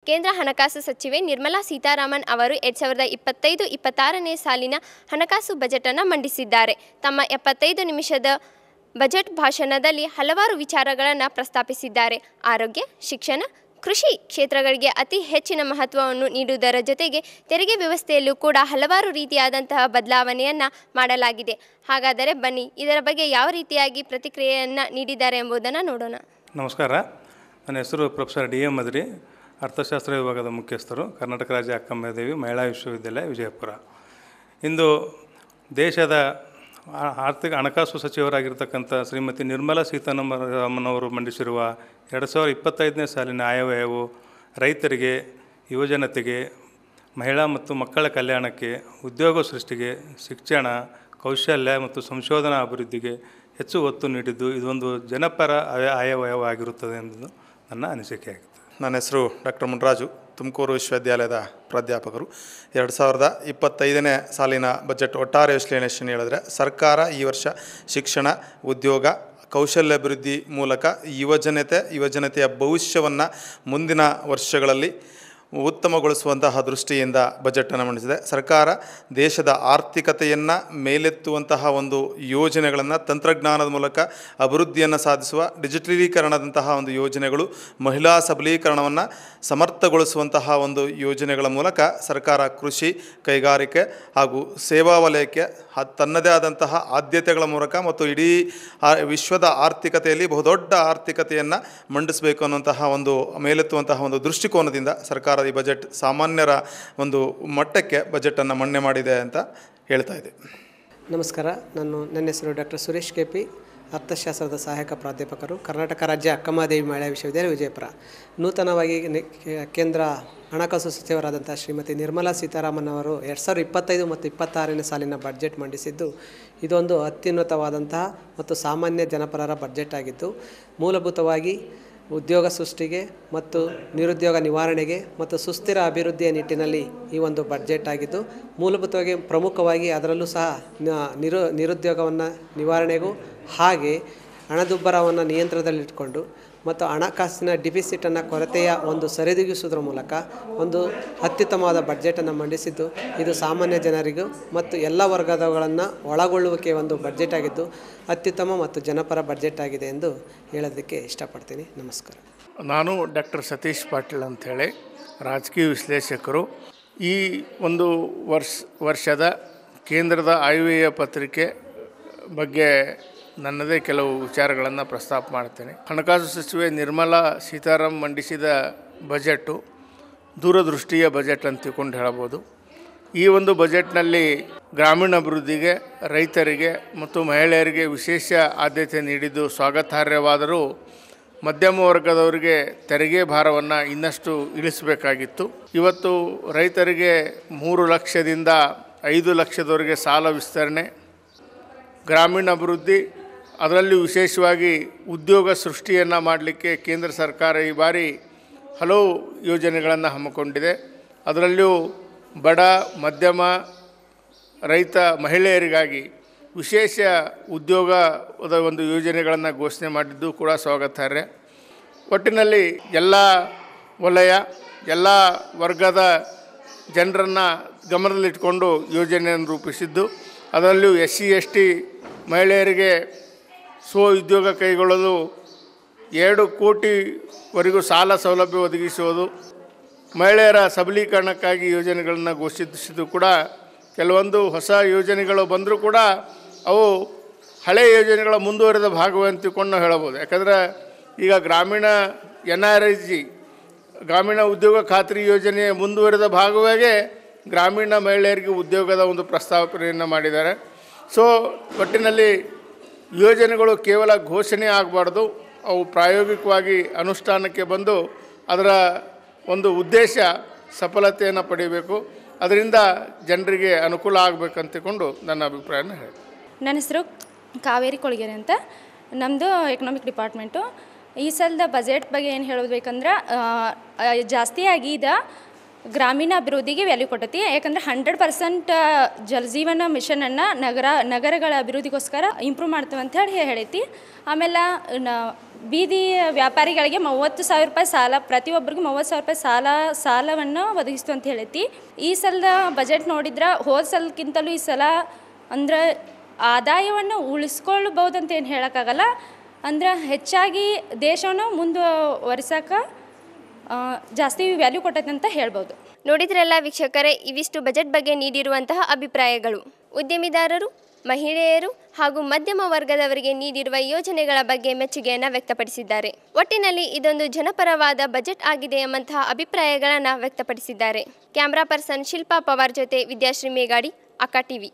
ಕೇಂದ್ರ ಹಣಕಾಸು ಸಚಿವೆ ನಿರ್ಮಲಾ ಸೀತಾರಾಮನ್ ಅವರು 2025-26ನೇ ಸಾಲಿನ ಹಣಕಾಸು ಬಜೆಟ್ ಅನ್ನು ಮಂಡಿಸಿದ್ದಾರೆ. ತಮ್ಮ 75 ನಿಮಿಷದ ಬಜೆಟ್ ಭಾಷಣದಲ್ಲಿ ಹಲವಾರು ವಿಚಾರಗಳನ್ನು ಪ್ರಸ್ತಾಪಿಸಿದ್ದಾರೆ. ಆರೋಗ್ಯ, ಶಿಕ್ಷಣ, ಕೃಷಿ ಕ್ಷೇತ್ರಗಳಿಗೆ ಅತಿ ಹೆಚ್ಚಿನ ಮಹತ್ವವನ್ನು ನೀಡುವುದರ ಜೊತೆಗೆ ತೆರಿಗೆ ವ್ಯವಸ್ಥೆಯಲ್ಲೂ ಕೂಡ ಹಲವಾರು ರೀತಿಯಾದಂತಹ ಬದಲಾವಣೆಯನ್ನು ಮಾಡಲಾಗಿದೆ. ಹಾಗಾದರೆ ಬನ್ನಿ ಇದರ ಬಗ್ಗೆ ಯಾವ ರೀತಿಯಾಗಿ ಪ್ರತಿಕ್ರಿಯೆಯನ್ನು ನೀಡಿದ್ದಾರೆ ಎಂಬುದನ್ನು ನೋಡೋಣ. ನಮಸ್ಕಾರ, ನನ್ನ ಹೆಸರು ಪ್ರೊಫೆಸರ್ ಡಿ ಎಂ ಮದ್ರಿ, ಅರ್ಥಶಾಸ್ತ್ರ ವಿಭಾಗದ ಮುಖ್ಯಸ್ಥರು, ಕರ್ನಾಟಕ ರಾಜ್ಯ ಅಕ್ಕಮಹಾದೇವಿ ಮಹಿಳಾ ವಿಶ್ವವಿದ್ಯಾಲಯ ವಿಜಯಪುರ. ಇಂದು ದೇಶದ ಹಣಕಾಸು ಸಚಿವರಾಗಿರ್ತಕ್ಕಂಥ ಶ್ರೀಮತಿ ನಿರ್ಮಲಾ ಸೀತಾರಾಮನ್ ಅವರು ಮಂಡಿಸಿರುವ 2025ನೇ ಸಾಲಿನ ಆಯವ್ಯಯವು ರೈತರಿಗೆ, ಯುವಜನತೆಗೆ, ಮಹಿಳಾ ಮತ್ತು ಮಕ್ಕಳ ಕಲ್ಯಾಣಕ್ಕೆ, ಉದ್ಯೋಗ ಸೃಷ್ಟಿಗೆ, ಶಿಕ್ಷಣ, ಕೌಶಲ್ಯ ಮತ್ತು ಸಂಶೋಧನಾ ಅಭಿವೃದ್ಧಿಗೆ ಹೆಚ್ಚು ಒತ್ತು ನೀಡಿದ್ದು ಇದೊಂದು ಜನಪರ ಆಯವ್ಯಯವಾಗಿರುತ್ತದೆ ಎಂಬುದು ನನ್ನ ಅನಿಸಿಕೆಯಾಗಿದೆ. ನನ್ನ ಹೆಸರು ಡಾಕ್ಟರ್ ಮುನ್ರಾಜು, ತುಮಕೂರು ವಿಶ್ವವಿದ್ಯಾಲಯದ ಪ್ರಾಧ್ಯಾಪಕರು. 2025ನೇ ಸಾಲಿನ ಬಜೆಟ್ ಒಟ್ಟಾರೆ ವಿಶ್ಲೇಷಣೆ ಹೇಳಿದ್ರೆ, ಸರ್ಕಾರ ಈ ವರ್ಷ ಶಿಕ್ಷಣ, ಉದ್ಯೋಗ, ಕೌಶಲ್ಯಾಭಿವೃದ್ಧಿ ಮೂಲಕ ಯುವಜನತೆಯ ಭವಿಷ್ಯವನ್ನು ಮುಂದಿನ ವರ್ಷಗಳಲ್ಲಿ ಉತ್ತಮಗೊಳಿಸುವಂತಹ ದೃಷ್ಟಿಯಿಂದ ಬಜೆಟನ್ನು ಮಂಡಿಸಿದೆ. ಸರ್ಕಾರ ದೇಶದ ಆರ್ಥಿಕತೆಯನ್ನು ಮೇಲೆತ್ತುವಂತಹ ಒಂದು ಯೋಜನೆಗಳನ್ನು, ತಂತ್ರಜ್ಞಾನದ ಮೂಲಕ ಅಭಿವೃದ್ಧಿಯನ್ನು ಸಾಧಿಸುವ ಡಿಜಿಟಲೀಕರಣದಂತಹ ಒಂದು ಯೋಜನೆಗಳು, ಮಹಿಳಾ ಸಬಲೀಕರಣವನ್ನು ಸಮರ್ಥಗೊಳಿಸುವಂತಹ ಒಂದು ಯೋಜನೆಗಳ ಮೂಲಕ ಸರ್ಕಾರ ಕೃಷಿ, ಕೈಗಾರಿಕೆ ಹಾಗೂ ಸೇವಾ ವಲಯಕ್ಕೆ ತನ್ನದೇ ಆದಂತಹ ಆದ್ಯತೆಗಳ ಮೂಲಕ ಮತ್ತು ಇಡೀ ವಿಶ್ವದ ಆರ್ಥಿಕತೆಯಲ್ಲಿ ಬಹುದೊಡ್ಡ ಆರ್ಥಿಕತೆಯನ್ನು ಮಂಡಿಸಬೇಕು ಅನ್ನುವಂತಹ ಒಂದು ಮೇಲೆತ್ತುವಂತಹ ಒಂದು ದೃಷ್ಟಿಕೋನದಿಂದ ಸರ್ಕಾರ ಈ ಬಜೆಟ್ ಸಾಮಾನ್ಯರ ಒಂದು ಮಟ್ಟಕ್ಕೆ ಬಜೆಟನ್ನು ಮಂಡನೆ ಮಾಡಿದೆ ಅಂತ ಹೇಳ್ತಾ ಇದೆ. ನಮಸ್ಕಾರ, ನನ್ನ ಹೆಸರು ಡಾಕ್ಟರ್ ಸುರೇಶ್ ಕೆಪಿ, ಅರ್ಥಶಾಸ್ತ್ರದ ಸಹಾಯಕ ಪ್ರಾಧ್ಯಾಪಕರು, ಕರ್ನಾಟಕ ರಾಜ್ಯ ಅಕ್ಕಮಹಾದೇವಿ ಮಹಿಳಾ ವಿಶ್ವವಿದ್ಯಾಲಯ ವಿಜಯಪುರ. ನೂತನವಾಗಿ ಕೇಂದ್ರ ಹಣಕಾಸು ಸಚಿವರಾದಂಥ ಶ್ರೀಮತಿ ನಿರ್ಮಲಾ ಸೀತಾರಾಮನ್ ಅವರು 2025 ಮತ್ತು 26ನೇ ಸಾಲಿನ ಬಡ್ಜೆಟ್ ಮಂಡಿಸಿದ್ದು ಇದೊಂದು ಅತ್ಯುನ್ನತವಾದಂತಹ ಮತ್ತು ಸಾಮಾನ್ಯ ಜನಪರರ ಬಡ್ಜೆಟ್ ಆಗಿದ್ದು, ಮೂಲಭೂತವಾಗಿ ಉದ್ಯೋಗ ಸೃಷ್ಟಿಗೆ ಮತ್ತು ನಿರುದ್ಯೋಗ ನಿವಾರಣೆಗೆ ಮತ್ತು ಸುಸ್ಥಿರ ಅಭಿವೃದ್ಧಿಯ ನಿಟ್ಟಿನಲ್ಲಿ ಈ ಒಂದು ಬಡ್ಜೆಟ್ ಆಗಿದ್ದು, ಮೂಲಭೂತವಾಗಿ ಪ್ರಮುಖವಾಗಿ ಅದರಲ್ಲೂ ಸಹ ನಿರುದ್ಯೋಗವನ್ನು ನಿವಾರಣೆಗೂ ಹಾಗೆ ಹಣದುಬ್ಬರವನ್ನು ನಿಯಂತ್ರಣದಲ್ಲಿಟ್ಕೊಂಡು ಮತ್ತು ಹಣಕಾಸಿನ ಡಿಫಿಸಿಟನ್ನು ಕೊರತೆಯ ಒಂದು ಸರಿದೂಗಿಸುವುದರ ಮೂಲಕ ಒಂದು ಅತ್ಯುತ್ತಮವಾದ ಬಡ್ಜೆಟನ್ನು ಮಂಡಿಸಿದ್ದು ಇದು ಸಾಮಾನ್ಯ ಜನರಿಗೂ ಮತ್ತು ಎಲ್ಲ ವರ್ಗದಗಳನ್ನು ಒಳಗೊಳ್ಳುವಿಕೆ ಒಂದು ಬಡ್ಜೆಟ್ ಆಗಿದ್ದು ಅತ್ಯುತ್ತಮ ಮತ್ತು ಜನಪರ ಬಡ್ಜೆಟ್ ಆಗಿದೆ ಎಂದು ಹೇಳೋದಕ್ಕೆ ಇಷ್ಟಪಡ್ತೀನಿ. ನಮಸ್ಕಾರ. ನಾನು ಡಾಕ್ಟರ್ ಸತೀಶ್ ಪಾಟೀಲ್ ಅಂಥೇಳಿ, ರಾಜಕೀಯ ವಿಶ್ಲೇಷಕರು. ಈ ಒಂದು ವರ್ಷದ ಕೇಂದ್ರದ ಆಯವ್ಯಯ ಪತ್ರಿಕೆ ಬಗ್ಗೆ ನನ್ನದೇ ಕೆಲವು ವಿಚಾರಗಳನ್ನು ಪ್ರಸ್ತಾಪ ಮಾಡ್ತೇನೆ. ಹಣಕಾಸು ಸಚಿವೆ ನಿರ್ಮಲಾ ಸೀತಾರಾಮನ್ ಮಂಡಿಸಿದ ಬಜೆಟು ದೂರದೃಷ್ಟಿಯ ಬಜೆಟ್ ಅಂತ ತಿಳ್ಕೊಂಡು ಹೇಳ್ಬೋದು. ಈ ಒಂದು ಬಜೆಟ್ನಲ್ಲಿ ಗ್ರಾಮೀಣಾಭಿವೃದ್ಧಿಗೆ, ರೈತರಿಗೆ ಮತ್ತು ಮಹಿಳೆಯರಿಗೆ ವಿಶೇಷ ಆದ್ಯತೆ ನೀಡಿದ್ದು ಸ್ವಾಗತಾರ್ಹವಾದರೂ ಮಧ್ಯಮ ವರ್ಗದವರಿಗೆ ತೆರಿಗೆ ಭಾರವನ್ನು ಇನ್ನಷ್ಟು ಇಳಿಸಬೇಕಾಗಿತ್ತು. ಇವತ್ತು ರೈತರಿಗೆ 3 ಲಕ್ಷದಿಂದ 5 ಲಕ್ಷದವರೆಗೆ ಸಾಲ ವಿಸ್ತರಣೆ, ಗ್ರಾಮೀಣಾಭಿವೃದ್ಧಿ, ಅದರಲ್ಲಿ ವಿಶೇಷವಾಗಿ ಉದ್ಯೋಗ ಸೃಷ್ಟಿಯನ್ನು ಮಾಡಲಿಕ್ಕೆ ಕೇಂದ್ರ ಸರ್ಕಾರ ಈ ಬಾರಿ ಹಲವು ಯೋಜನೆಗಳನ್ನು ಹಮ್ಮಿಕೊಂಡಿದೆ. ಅದರಲ್ಲಿಯೂ ಬಡ, ಮಧ್ಯಮ, ರೈತ, ಮಹಿಳೆಯರಿಗಾಗಿ ವಿಶೇಷ ಉದ್ಯೋಗದ ಒಂದು ಯೋಜನೆಗಳನ್ನು ಘೋಷಣೆ ಮಾಡಿದ್ದು ಕೂಡ ಸ್ವಾಗತಾರ್ಹ. ಒಟ್ಟಿನಲ್ಲಿ ಎಲ್ಲ ವಲಯ, ಎಲ್ಲ ವರ್ಗದ ಜನರನ್ನು ಗಮನದಲ್ಲಿಟ್ಕೊಂಡು ಯೋಜನೆಯನ್ನು ರೂಪಿಸಿದ್ದು, ಅದರಲ್ಲೂ SC ST ಮಹಿಳೆಯರಿಗೆ ಉದ್ಯೋಗ ಕೈಗೊಳ್ಳಲು 2 ಕೋಟಿವರೆಗೂ ಸಾಲ ಸೌಲಭ್ಯ ಒದಗಿಸುವುದು, ಮಹಿಳೆಯರ ಸಬಲೀಕರಣಕ್ಕಾಗಿ ಯೋಜನೆಗಳನ್ನು ಘೋಷಿಸಿದ್ದು ಕೂಡ ಕೆಲವೊಂದು ಹೊಸ ಯೋಜನೆಗಳು ಬಂದರೂ ಕೂಡ ಅವು ಹಳೆಯ ಯೋಜನೆಗಳ ಮುಂದುವರೆದ ಭಾಗವೇ ಅಂತ ತಿಳ್ಕೊಂಡು ಹೇಳಬಹುದು. ಯಾಕಂದರೆ ಈಗ ಗ್ರಾಮೀಣ NRIG ಗ್ರಾಮೀಣ ಉದ್ಯೋಗ ಖಾತ್ರಿ ಯೋಜನೆಯ ಮುಂದುವರೆದ ಭಾಗವಾಗೇ ಗ್ರಾಮೀಣ ಮಹಿಳೆಯರಿಗೆ ಉದ್ಯೋಗದ ಒಂದು ಪ್ರಸ್ತಾವನೆಯನ್ನು ಮಾಡಿದ್ದಾರೆ. ಒಟ್ಟಿನಲ್ಲಿ ಯೋಜನೆಗಳು ಕೇವಲ ಘೋಷಣೆ ಆಗಬಾರ್ದು, ಅವು ಪ್ರಾಯೋಗಿಕವಾಗಿ ಅನುಷ್ಠಾನಕ್ಕೆ ಬಂದು ಅದರ ಒಂದು ಉದ್ದೇಶ ಸಫಲತೆಯನ್ನು ಪಡೆಯಬೇಕು, ಅದರಿಂದ ಜನರಿಗೆ ಅನುಕೂಲ ಆಗಬೇಕಂತಕೊಂಡು ನನ್ನ ಅಭಿಪ್ರಾಯನ ಹೇಳಿ. ನನ್ನ ಹೆಸರು ಕಾವೇರಿ ಕೊಳಗೆರೆ ಅಂತ, ನಮ್ಮದು ಎಕನಾಮಿಕ್ ಡಿಪಾರ್ಟ್ಮೆಂಟು. ಈ ಸಲದ ಬಜೆಟ್ ಬಗ್ಗೆ ಏನು ಹೇಳಬೇಕಂದ್ರೆ, ಜಾಸ್ತಿಯಾಗಿ ಗ್ರಾಮೀಣ ಅಭಿವೃದ್ಧಿಗೆ ವ್ಯಾಲ್ಯೂ ಕೊಟ್ಟತಿ. ಯಾಕಂದರೆ 100% ಜಲಜೀವನ ಮಿಷನನ್ನು ನಗರಗಳ ಅಭಿವೃದ್ಧಿಗೋಸ್ಕರ ಇಂಪ್ರೂವ್ ಮಾಡ್ತೇವೆ ಅಂತ ಹೇಳೈತಿ. ಆಮೇಲೆ ಬೀದಿ ವ್ಯಾಪಾರಿಗಳಿಗೆ 30,000 ರೂಪಾಯಿ ಸಾಲ, ಪ್ರತಿಯೊಬ್ಬರಿಗೂ 30,000 ರೂಪಾಯಿ ಸಾಲವನ್ನು ಒದಗಿಸ್ತು ಅಂತ ಹೇಳೈತಿ. ಈ ಸಲದ ಬಜೆಟ್ ನೋಡಿದ್ರೆ ಹೋದ ಸಲಕ್ಕಿಂತಲೂ ಈ ಸಲ ಅಂದ್ರೆ ಆದಾಯವನ್ನು ಉಳಿಸ್ಕೊಳ್ಬೋದು ಅಂತ ಏನು ಹೇಳೋಕ್ಕಾಗಲ್ಲ. ಅಂದ್ರೆ ಹೆಚ್ಚಾಗಿ ದೇಶವನ್ನು ಮುಂದುವರಿಸೋಕೆ ಜಾಸ್ತಿ ವ್ಯಾಲ್ಯೂ ಕೊಟ್ಟೈತೆ ಅಂತ ಹೇಳ್ಬೋದು. ನೋಡಿದ್ರಲ್ಲ ವೀಕ್ಷಕರೇ, ಇವಿಷ್ಟು ಬಜೆಟ್ ಬಗ್ಗೆ ನೀಡಿರುವಂತಹ ಅಭಿಪ್ರಾಯಗಳು. ಉದ್ಯಮಿದಾರರು, ಮಹಿಳೆಯರು ಹಾಗೂ ಮಧ್ಯಮ ವರ್ಗದವರಿಗೆ ನೀಡಿರುವ ಯೋಜನೆಗಳ ಬಗ್ಗೆ ಮೆಚ್ಚುಗೆಯನ್ನು ವ್ಯಕ್ತಪಡಿಸಿದ್ದಾರೆ. ಒಟ್ಟಿನಲ್ಲಿ ಇದೊಂದು ಜನಪರವಾದ ಬಜೆಟ್ ಆಗಿದೆ ಎಂಬಂತಹ ಅಭಿಪ್ರಾಯಗಳನ್ನು ವ್ಯಕ್ತಪಡಿಸಿದ್ದಾರೆ. ಕ್ಯಾಮ್ರಾ ಪರ್ಸನ್ ಶಿಲ್ಪಾ ಪವಾರ್ ಜೊತೆ ವಿದ್ಯಾಶ್ರೀ ಮೇಗಾಡಿ, ಅಕ್ಕ ಟಿವಿ.